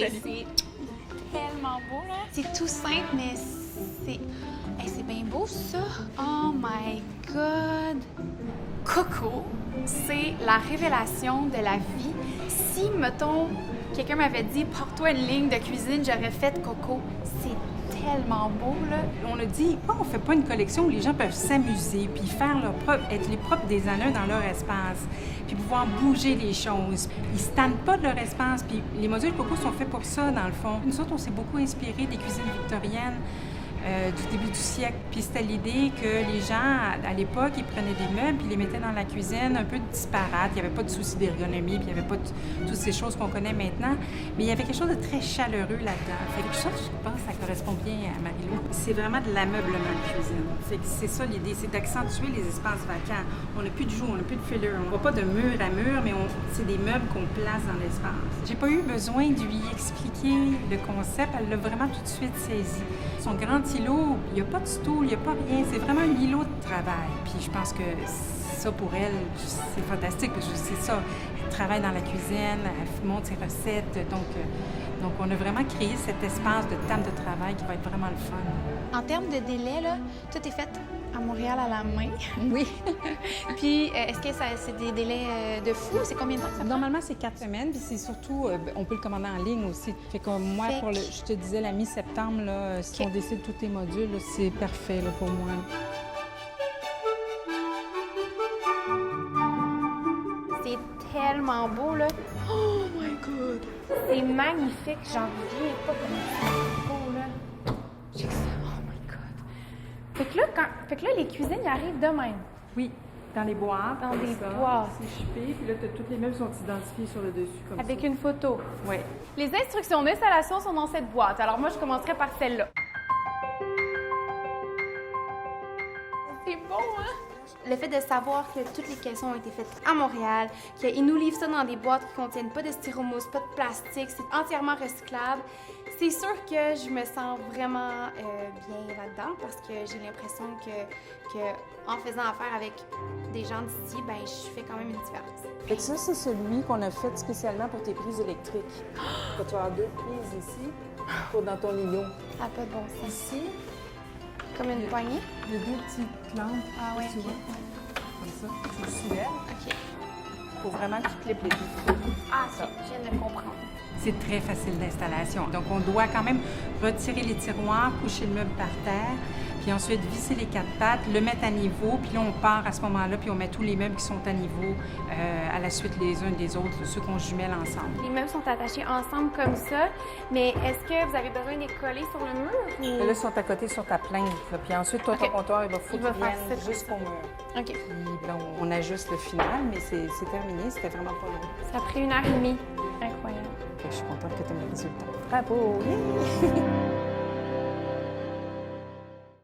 Hey, c'est tellement beau, là. C'est tout simple, mais c'est... Hey, c'est bien beau, ça. Oh my God! Coco, c'est la révélation de la vie. Si, mettons, quelqu'un m'avait dit « porte-toi une ligne de cuisine », j'aurais fait Coco. C'est tellement beau, là. On a dit, on fait pas une collection où les gens peuvent s'amuser, puis faire être les propres designers dans leur espace, puis pouvoir bouger les choses. Ils se tannent pas de leur espace, puis les modules Coco sont faits pour ça, dans le fond. Nous autres, on s'est beaucoup inspiré des cuisines victoriennes du début du siècle. Puis c'était l'idée que les gens, à l'époque, ils prenaient des meubles puis ils les mettaient dans la cuisine un peu disparates. Il n'y avait pas de souci d'ergonomie, puis il n'y avait pas toutes ces choses qu'on connaît maintenant. Mais il y avait quelque chose de très chaleureux là-dedans. Fait que ça, je pense que ça correspond bien à Marie-Lou. C'est vraiment de l'ameublement de cuisine. Fait que c'est ça l'idée, c'est d'accentuer les espaces vacants. On n'a plus de joues, on n'a plus de filler. On ne va pas de mur à mur, mais c'est des meubles qu'on place dans l'espace. J'ai pas eu besoin de lui expliquer le concept. Elle l'a vraiment tout de suite saisi. Son grand îlot, il n'y a pas de stool, il n'y a pas rien. C'est vraiment un îlot de travail. Puis je pense que ça, pour elle, c'est fantastique. Parce que c'est ça. Elle travaille dans la cuisine, elle monte ses recettes. Donc, on a vraiment créé cet espace de table de travail qui va être vraiment le fun. En termes de délai, là, tout est fait à Montréal à la main. Oui. Puis, est-ce que c'est des délais de fou? C'est combien de temps que ça prend? Normalement, c'est 4 semaines, puis c'est surtout, on peut le commander en ligne aussi. Fait que moi, je te disais, la mi-septembre, là, si on décide tous tes modules, là, c'est parfait là, pour moi. C'est tellement beau, là. Oh my God! C'est magnifique, j'en reviens pas comment c'est beau, là. Check ça, oh my God! Fait que là, les cuisines, ils arrivent de même. Oui, dans les boîtes. Dans des boîtes. C'est chippé, puis là, tous les meubles sont identifiés sur le dessus, comme Avec ça. une photo. Oui. Les instructions d'installation sont dans cette boîte. Alors moi, je commencerai par celle-là. C'est beau, hein? Le fait de savoir que toutes les caissons ont été faites à Montréal, qu'ils nous livrent ça dans des boîtes qui contiennent pas de styromousse, pas de plastique, c'est entièrement recyclable, c'est sûr que je me sens vraiment bien là-dedans parce que j'ai l'impression que en faisant affaire avec des gens d'ici, ben je fais quand même une différence. Fait que ça, c'est celui qu'on a fait spécialement pour tes prises électriques. Tu vas avoir 2 prises ici pour dans ton îlot. Ça n'a pas de bon sens. Ici, Comme une poignée? il y a 2 petites lampes. Ah oui, tu ok. vois, comme ça. Tu le soulèves. OK. Faut vraiment que tu clips les deux. Ah, OK, je viens de le comprendre. C'est très facile d'installation. Donc, on doit quand même retirer les tiroirs, coucher le meuble par terre, puis ensuite visser les 4 pattes, le mettre à niveau, puis là, on part à ce moment-là, puis on met tous les meubles qui sont à niveau à la suite les uns des autres, ceux qu'on jumelle ensemble. Les meubles sont attachés ensemble comme ça, mais est-ce que vous avez besoin de les coller sur le mur? Ou... Là, ils sont à côté sur ta plainte. Puis ensuite, toi, ton OK. comptoir, il va foutre Il va faire ça jusqu'au mur. OK. Puis là, on ajuste le final, mais c'est terminé. C'était vraiment pas long. Ça a pris 1h30. Incroyable. Fait que je suis contente que tu aies le résultat. Bravo! Yeah!